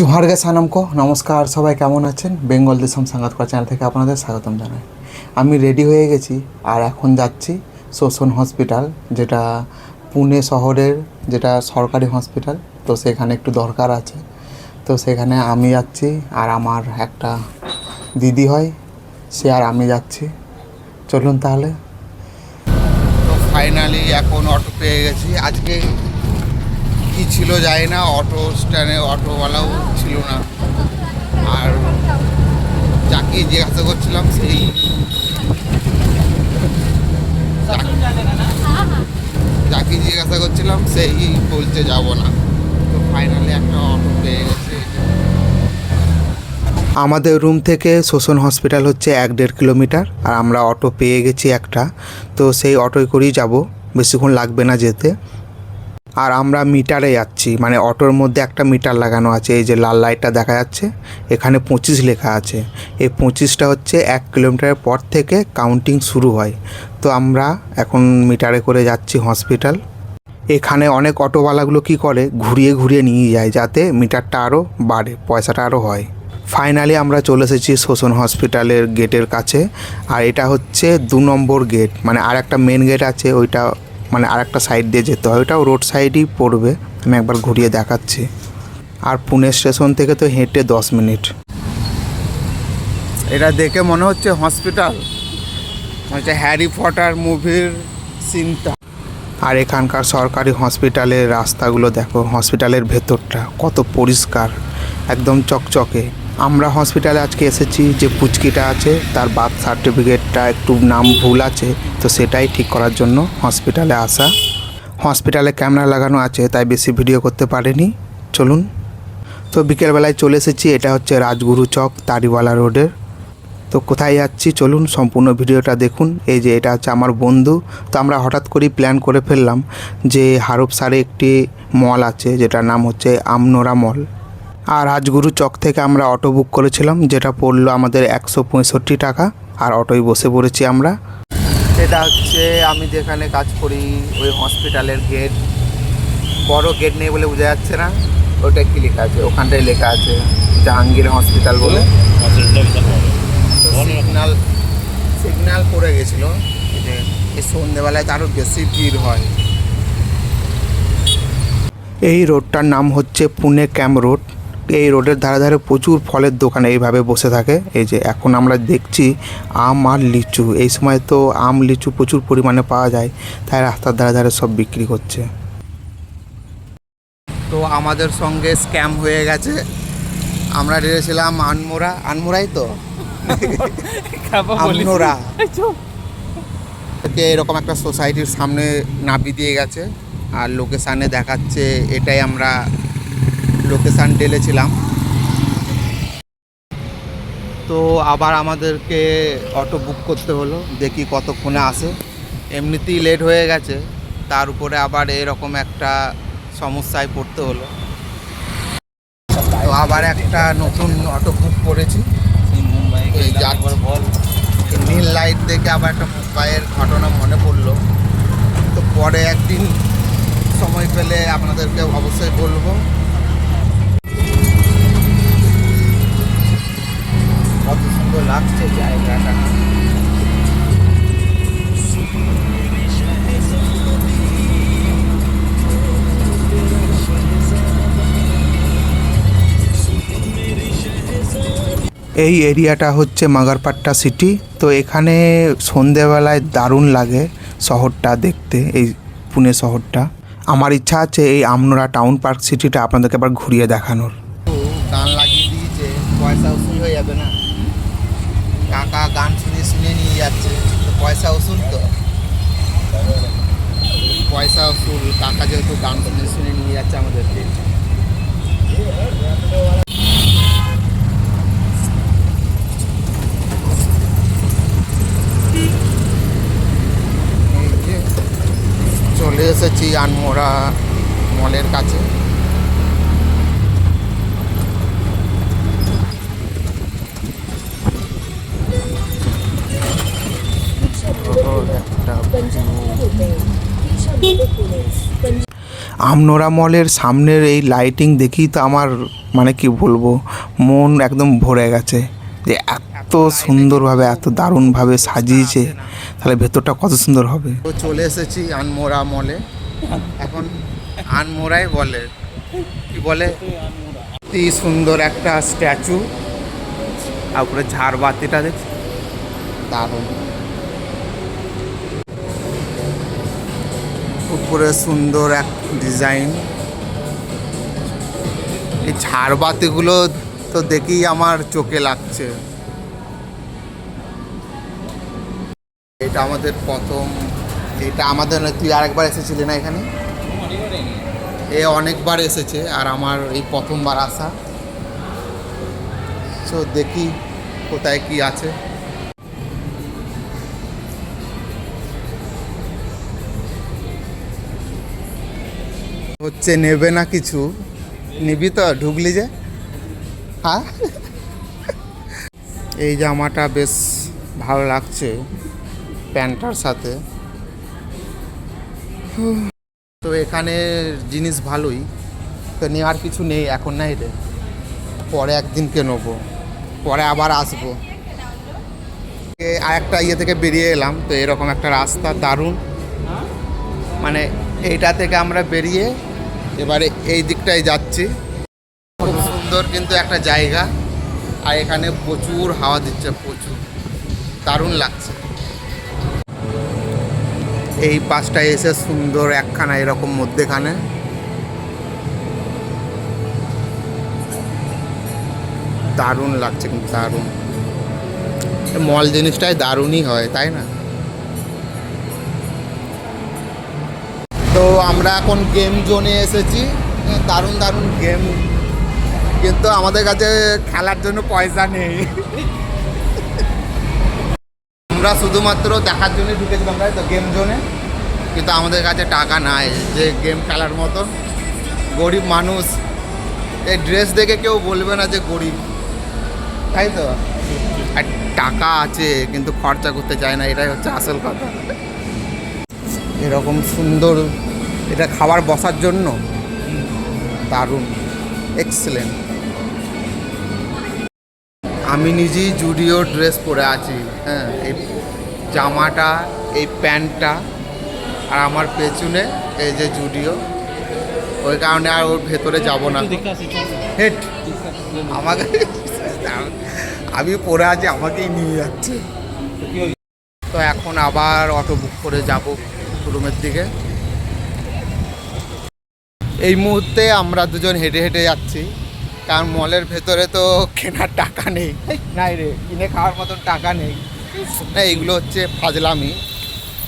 जोहार गे सानम को नमस्कार सबाई केमन आছেন বেঙ্গল দেশম সাংঘাত করা চ্যানেল থেকে আপনাদের স্বাগতম জানাই। আমি রেডি হয়ে গেছি আর এখন যাচ্ছি শোষণ হসপিটাল, যেটা পুনে শহরের যেটা সরকারি হসপিটাল। তো সেখানে একটু দরকার আছে, তো সেখানে আমি যাচ্ছি আর আমার একটা দিদি হয়, সে আর আমি যাচ্ছি। চলুন তাহলে। তো ফাইনালি এখন অটো পেয়ে গেছি। আজকে কি ছিল যায় না, অটো স্ট্যান্ডে অটোওয়ালাও ছিল না, আর যাকে জিজ্ঞাসা করছিলাম সেই বলছে যাব না। তো ফাইনালি একটা অটো পেয়ে গেছে। আমাদের রুম থেকে শোষণ হসপিটাল হচ্ছে 1-1.5 কিলোমিটার, আর আমরা অটো পেয়ে গেছি একটা। তো সেই অটোয় করেই যাব, বেশিক্ষণ লাগবে না যেতে। আর আমরা মিটারে যাচ্ছি, মানে অটোর মধ্যে একটা মিটার লাগানো আছে, এই যে লাল লাইটটা দেখা যাচ্ছে, এখানে 25 লেখা আছে। এই 25টা হচ্ছে 1 কিলোমিটারের পর থেকে কাউন্টিং শুরু হয়। তো আমরা এখন মিটারে করে যাচ্ছি হসপিটাল। এখানে অনেক অটোওয়ালাগুলো কি করে, ঘুরিয়ে ঘুরিয়ে নিয়ে যায় যাতে মিটারটা আরও বাড়ে, পয়সাটা আরও হয়। ফাইনালি আমরা চলে এসেছি শোষণ হসপিটালের গেটের কাছে। আর এটা হচ্ছে 2 নম্বর গেট, মানে আর একটা মেন গেট আছে, ওইটা মানে আর একটা সাইড দিয়ে যেতে হয়, ওটাও রোড সাইডই পড়বে। আমি একবার ঘুরিয়ে দেখাচ্ছি। আর পুনে স্টেশন থেকে তো হেঁটে 10 মিনিট। এটা দেখে মনে হচ্ছে হসপিটাল, হচ্ছে হ্যারি পটার মুভির সিনটা। আর এখানকার সরকারি হসপিটালের রাস্তাগুলো দেখো, হসপিটালের ভেতরটা কত পরিষ্কার, একদম চকচকে। আমরা হসপিটালে আজকে এসেছি, যে পুচকিটা আছে তার বার্থ সার্টিফিকেটটা একটু নাম ভুল আছে, তো সেটাই ঠিক করার জন্য হসপিটালে আসা। হসপিটালে ক্যামেরা লাগানো আছে, তাই বেশি ভিডিও করতে পারিনি। চলুন। তো বিকেলবেলায় চলে এসেছি, এটা হচ্ছে রাজগুরু চক তারিওয়ালা রোডের। তো কোথায় যাচ্ছি চলুন সম্পূর্ণ ভিডিওটা দেখুন। এই যে এটা হচ্ছে আমার বন্ধু। তো আমরা হঠাৎ করেই প্ল্যান করে ফেললাম যে হারপসারে একটি মল আছে, যেটার নাম হচ্ছে আমনোরা মল। আর রাজগুরু চক থেকে আমরা অটো বুক করেছিলাম, যেটা পড়লো আমাদের 165 টাকা। আর অটোয় বসে পড়েছি আমরা। এটা হচ্ছে আমি যেখানে কাজ করি ওই হসপিটালের গেট। বড় গেট নেই বলে বোঝা যাচ্ছে না, ওটা কি লেখা আছে, ওখানটায় লেখা আছে জাহাঙ্গীর হসপিটাল বলে। সিগন্যাল পড়ে গেছিলো, এই সন্ধ্যেবেলায় তো আরও বেশি ভিড় হয়। এই রোডটার নাম হচ্ছে পুনে ক্যাম্প রোড। এই রোডের ধারে ধারে প্রচুর ফলের দোকান এইভাবে বসে থাকে। এই যে এখন আমরা দেখছি আম আর লিচু, এই সময় তো আম লিচু প্রচুর পরিমাণে পাওয়া যায়, তাই রাস্তার ধারে ধারে সব বিক্রি করছে। তো আমাদের সঙ্গে স্ক্যাম হয়ে গেছে। আমরা ডেরেছিলাম আনমোরাই তো আমনোরা, এরকম একটা সোসাইটির সামনে নামিয়ে দিয়ে গেছে, আর লোকেশানে দেখাচ্ছে এটাই আমরা লোকেশান ঢেলেছিলাম। তো আবার আমাদেরকে অটো বুক করতে হলো, দেখি কতক্ষণে আসে। এমনিতেই লেট হয়ে গেছে, তার উপরে আবার এরকম একটা সমস্যায় পড়তে হলো। তো আবার একটা নতুন অটো বুক করেছি। এই নীল লাইট দেখে আবার একটা মুম্বাইয়ের ঘটনা মনে পড়লো। তো পরে একদিন সময় পেলে আপনাদেরকে অবশ্যই বলবো। কত সুন্দর লাগছে জায়গাটা। এই এরিয়াটা হচ্ছে মাগারপাট্টা সিটি। তো এখানে সন্ধেবেলায় দারুণ লাগে শহরটা দেখতে, এই পুনে শহরটা। আমার ইচ্ছা আছে এই আমনোরা টাউন পার্ক সিটিটা আপনাদেরকে আবার ঘুরিয়ে দেখানোর। গান লাগিয়ে দিয়েছে, পয়সা উসুল হয়ে যাবে না? কাকা গান শুনে শুনে নিয়ে যাচ্ছে, তো পয়সা উসুল, তো পয়সা উসুল। কাকা যেহেতু গান শুনে শুনে নিয়ে যাচ্ছে আমাদেরকে। চলে এসেছি আনমোরা মলের কাছে। আমনোরা মলের সামনের এই লাইটিং দেখি তো আমার মানে কি বলবো, মন একদম ভরে গেছে যে এত সুন্দরভাবে এত দারুণভাবে সাজিয়েছে, তাহলে ভেতরটা কত সুন্দর হবে। তো চলে এসেছি আনমোরা মলে। এখন আনমোরাই বলে, কি বলে, কি সুন্দর একটা স্ট্যাচু, আর উপরে ঝাড়বাতিটা দেখছি দারুণ, উপরে সুন্দর এক ডিজাইন। এই ঝাড়বাতিগুলো তো দেখেই আমার চোখে লাগছে। এটা আমাদের প্রথম, এটা আমাদের, তুই আরেকবার এসেছিলি না এখানে? এ অনেকবার এসেছে, আর আমার এই প্রথমবার আসা। তো দেখি কোথায় কি আছে। হচ্ছে নেবে না কিছু, নিবি তো? ঢুকলি যে, হ্যাঁ। এই জামাটা বেশ ভালো লাগছে প্যান্টটার সাথে। তো এখানে জিনিস ভালোই, তো নেওয়ার কিছু নেই এখন, নাই রে, পরে একদিনকে নেবো, পরে আবার আসবো। আর একটা ইয়ে থেকে বেরিয়ে এলাম, তো এরকম একটা রাস্তা দারুণ, মানে এইটা থেকে আমরা বেরিয়ে এবারে এই দিকটায় যাচ্ছি। খুব সুন্দর কিন্তু একটা জায়গা, আর এখানে প্রচুর হাওয়া দিচ্ছে, প্রচুর দারুণ লাগছে। এই পাশটায় এসে সুন্দর একখানা এরকম মধ্যেখানে দারুণ লাগছে, কিন্তু দারুণ। মল জিনিসটাই দারুণই হয়, তাই না? তো আমরা এখন গেম জোনে এসেছি, দারুণ দারুণ গেম, কিন্তু আমাদের কাছে খেলার জন্য পয়সা নেই। আমরা শুধুমাত্র দেখার জন্য ঢুকেছিলাম, তাই তো, গেম জোনে, কিন্তু আমাদের কাছে টাকা নাই যে গেম খেলার মতন। গরিব মানুষ, এই ড্রেস দেখে কেউ বলবে না যে গরিব, তাই তো। আর টাকা আছে কিন্তু খরচা করতে চায় না, এটাই হচ্ছে আসল কথা। এরকম সুন্দর, এটা খাবার বসার জন্য দারুণ, এক্সেলেন্ট। আমি নিজেই জুডিও ড্রেস পরে আছি, হ্যাঁ, এই জামাটা, এই প্যান্টটা, আর আমার পেছনে এই যে জুডিও, ওই কারণে আর ওর ভেতরে যাব না। হেট আমাকে, আমি পরে আছি, আমাকেই নিয়ে যাচ্ছে। তো এখন আবার অটো বুক করে যাব রুমের দিকে। এই মুহূর্তে আমরা দুজন হেঁটে হেঁটে যাচ্ছি, কারণ মলের ভেতরে তো কেনার টাকা নেই, নাই রে, কিনে খাওয়ার মতন টাকা নেই না। এইগুলো হচ্ছে ফাজলামি।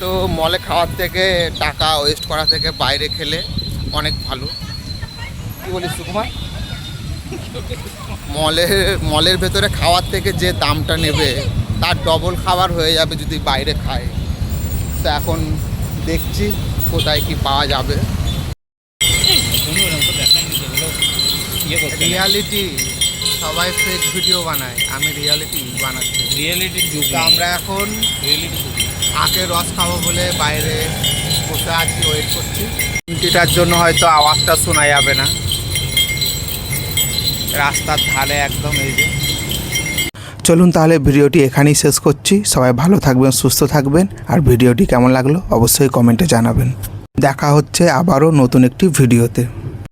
তো মলে খাওয়ার থেকে, টাকা ওয়েস্ট করা থেকে বাইরে খেলে অনেক ভালো। কী বলিস সুকুমার? মলের ভেতরে খাওয়ার থেকে যে দামটা নেবে তার ডবল খাবার হয়ে যাবে যদি বাইরে খায়। তো এখন দেখছি কোথায় কি পাওয়া যাবে। রিয়ালিটি, সবাই ফেক ভিডিও বানায়, আমি রিয়ালিটি বানাচ্ছি। রিয়েলিটির যুগ, আমরা এখন রিয়েলিটি যুগ। আখের রস খাবো বলে বাইরে বসে আছি, ওয়েট করছি। চিমটিটার জন্য হয়তো আওয়াজটা শোনা যাবে না, রাস্তার ধারে একদম। এই যে, চলুন তাহলে ভিডিওটি এখানেই শেষ করছি। সবাই ভালো থাকবেন, সুস্থ থাকবেন, আর ভিডিওটি কেমন লাগলো অবশ্যই কমেন্টে জানাবেন। দেখা হচ্ছে আবারও নতুন একটি ভিডিওতে।